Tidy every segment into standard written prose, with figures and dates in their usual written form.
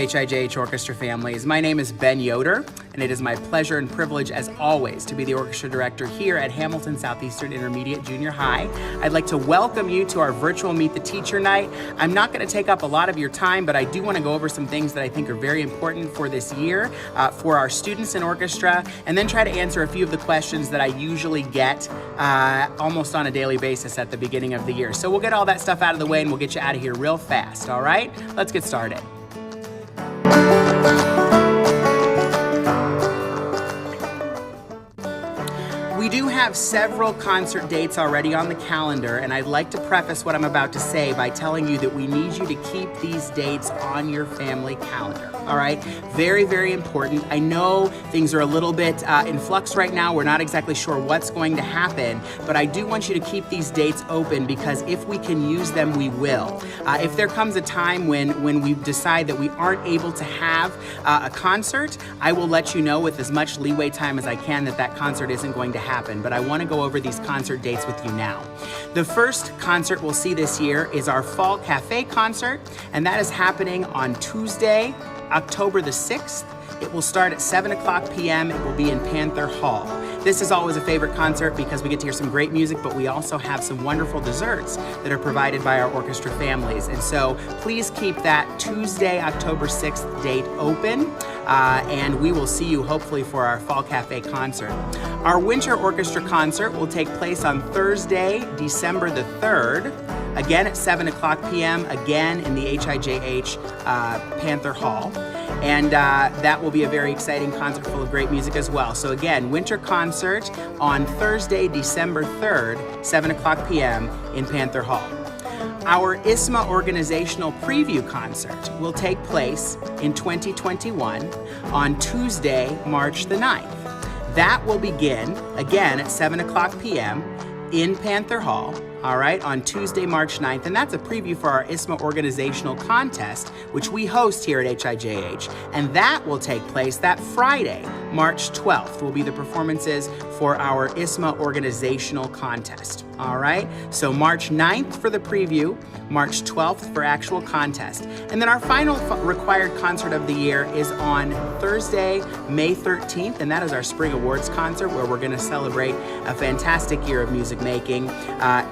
HIJH Orchestra families. My name is Ben Yoder, and it is my pleasure and privilege, as always, to be the orchestra director here at Hamilton Southeastern Intermediate Junior High. I'd like to welcome you to our virtual Meet the Teacher night. I'm not going to take up a lot of your time, but I do want to go over some things that I think are very important for this year for our students in orchestra, and then try to answer a few of the questions that I usually get almost on a daily basis at the beginning of the year. So we'll get all that stuff out of the way and we'll get you out of here real fast, all right? Let's get started. We do have several concert dates already on the calendar, and I'd like to preface what I'm about to say by telling you that we need you to keep these dates on your family calendar, all right? Very, very important. I know things are a little bit in flux right now. We're not exactly sure what's going to happen, but I do want you to keep these dates open, because if we can use them, we will. If there comes a time when we decide that we aren't able to have a concert, I will let you know with as much leeway time as I can that concert isn't going to happen, but I want to go over these concert dates with you now. The first concert we'll see this year is our Fall Cafe concert, and that is happening on Tuesday, October the 6th. It will start at 7 o'clock p.m. It will be in Panther Hall. This is always a favorite concert because we get to hear some great music, but we also have some wonderful desserts that are provided by our orchestra families. And so please keep that Tuesday, October 6th date open, and we will see you hopefully for our Fall Cafe concert. Our Winter Orchestra concert will take place on Thursday, December the 3rd, again at 7 o'clock p.m., again in the HIJH Panther Hall. And that will be a very exciting concert full of great music as well. So again, winter concert on Thursday, December 3rd, 7 o'clock p.m. in Panther Hall. Our ISMA organizational preview concert will take place in 2021 on Tuesday, March the 9th. That will begin again at 7 o'clock p.m. in Panther Hall. All right, on Tuesday, March 9th, and that's a preview for our ISMA organizational contest, which we host here at HIJH, and that will take place that Friday, March 12th, will be the performances for our ISMA organizational contest. All right, so March 9th for the preview, March 12th for actual contest. And then our final required concert of the year is on Thursday, May 13th, and that is our Spring Awards concert, where we're gonna celebrate a fantastic year of music making,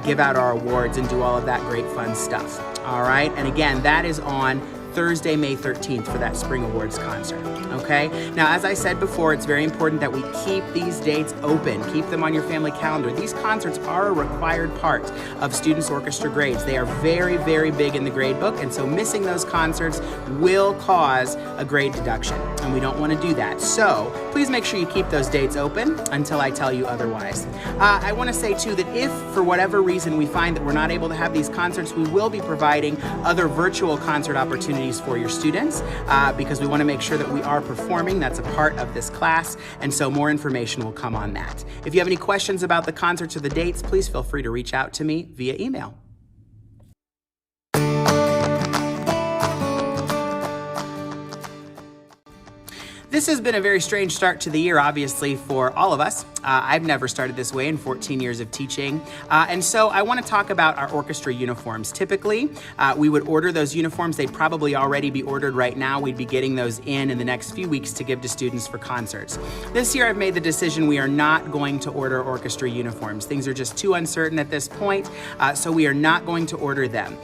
give out our awards, and do all of that great fun stuff. All right, and again, that is on Thursday, May 13th for that Spring Awards concert, okay? Now, as I said before, it's very important that we keep these dates open, keep them on your family calendar. These concerts are a required part of students' orchestra grades. They are very, very big in the grade book, and so missing those concerts will cause a grade deduction, and we don't want to do that. So please make sure you keep those dates open until I tell you otherwise. I want to say too that if for whatever reason we find that we're not able to have these concerts, we will be providing other virtual concert opportunities for your students because we want to make sure that we are performing. That's a part of this class, and so more information will come on that. If you have any questions about the concerts or the dates, please feel free to reach out to me via email. This has been a very strange start to the year, obviously, for all of us. I've never started this way in 14 years of teaching. And so I want to talk about our orchestra uniforms. Typically, we would order those uniforms. They'd probably already be ordered right now. We'd be getting those in the next few weeks to give to students for concerts. This year, I've made the decision we are not going to order orchestra uniforms. Things are just too uncertain at this point, so we are not going to order them.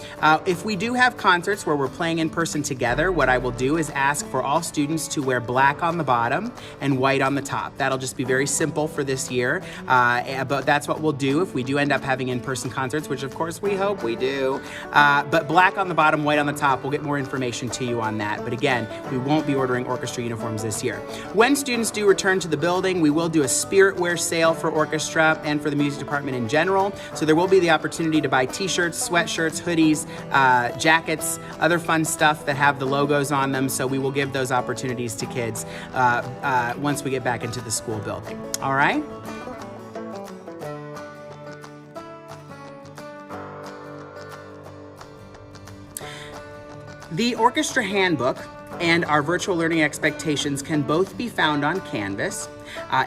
If we do have concerts where we're playing in person together, what I will do is ask for all students to wear black on the bottom and white on the top. That'll just be very simple for this year, but that's what we'll do if we do end up having in-person concerts, which of course we hope we do. But black on the bottom, white on the top, we'll get more information to you on that. But again, we won't be ordering orchestra uniforms this year. When students do return to the building, we will do a spirit wear sale for orchestra and for the music department in general. So there will be the opportunity to buy t-shirts, sweatshirts, hoodies, jackets, other fun stuff that have the logos on them. So we will give those opportunities to kids once we get back into the school building. All right? The orchestra handbook and our virtual learning expectations can both be found on Canvas.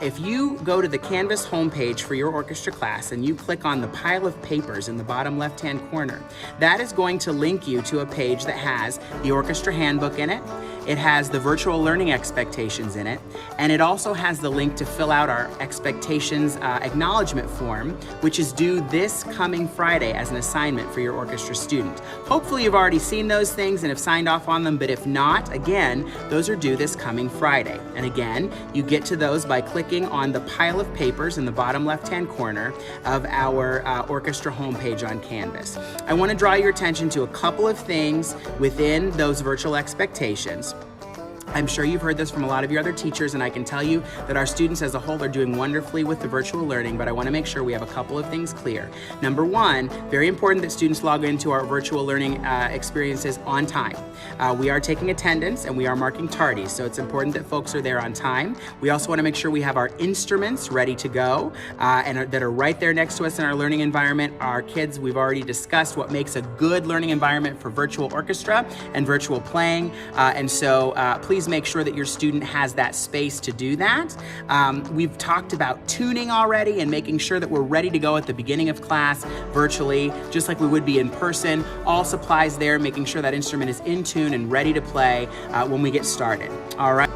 If you go to the Canvas homepage for your orchestra class and you click on the pile of papers in the bottom left-hand corner, that is going to link you to a page that has the orchestra handbook in it. It has the virtual learning expectations in it, and it also has the link to fill out our expectations acknowledgement form, which is due this coming Friday as an assignment for your orchestra student. Hopefully you've already seen those things and have signed off on them, but if not, again, those are due this coming Friday. And again, you get to those by clicking on the pile of papers in the bottom left-hand corner of our orchestra homepage on Canvas. I want to draw your attention to a couple of things within those virtual expectations. I'm sure you've heard this from a lot of your other teachers, and I can tell you that our students as a whole are doing wonderfully with the virtual learning, but I want to make sure we have a couple of things clear. Number one, very important that students log into our virtual learning experiences on time. We are taking attendance and we are marking tardies, so it's important that folks are there on time. We also want to make sure we have our instruments ready to go and that are right there next to us in our learning environment. Our kids, we've already discussed what makes a good learning environment for virtual orchestra and virtual playing, and so please make sure that your student has that space to do that. We've talked about tuning already and making sure that we're ready to go at the beginning of class virtually, just like we would be in person. All supplies there, making sure that instrument is in tune and ready to play when we get started. All right.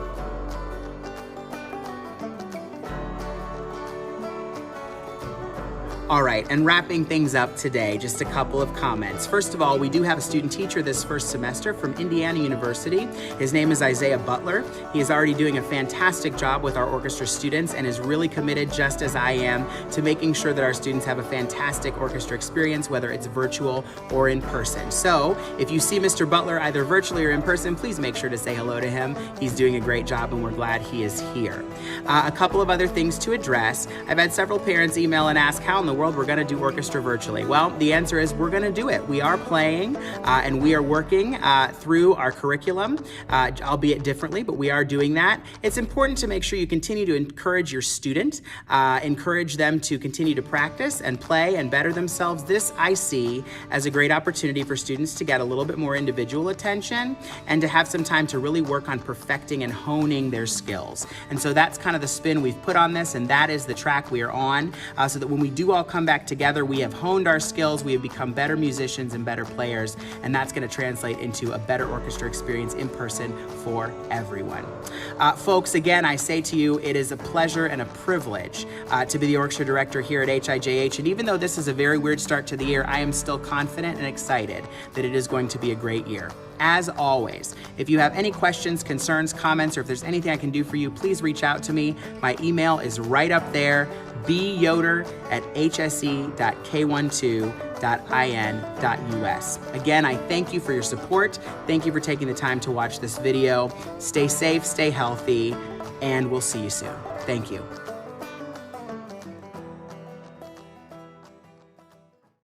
All right, and wrapping things up today, just a couple of comments. First of all, we do have a student teacher this first semester from Indiana University. His name is Isaiah Butler. He is already doing a fantastic job with our orchestra students and is really committed, just as I am, to making sure that our students have a fantastic orchestra experience, whether it's virtual or in person. So if you see Mr. Butler either virtually or in person, please make sure to say hello to him. He's doing a great job and we're glad he is here. A couple of other things to address. I've had several parents email and ask how in the world we're going to do orchestra virtually. Well, the answer is we're going to do it. We are playing and we are working through our curriculum, albeit differently, but we are doing that. It's important to make sure you continue to encourage your student, encourage them to continue to practice and play and better themselves. This I see as a great opportunity for students to get a little bit more individual attention and to have some time to really work on perfecting and honing their skills. And so that's kind of the spin we've put on this, and that is the track we are on, so that when we do all come back together, we have honed our skills, we have become better musicians and better players, and that's going to translate into a better orchestra experience in person for everyone. Folks, again, I say to you, it is a pleasure and a privilege to be the orchestra director here at HIJH, and even though this is a very weird start to the year, I am still confident and excited that it is going to be a great year. As always, if you have any questions, concerns, comments, or if there's anything I can do for you, please reach out to me. My email is right up there, byoder@hse.k12.in.us. Again, I thank you for your support. Thank you for taking the time to watch this video. Stay safe, stay healthy, and we'll see you soon. Thank you.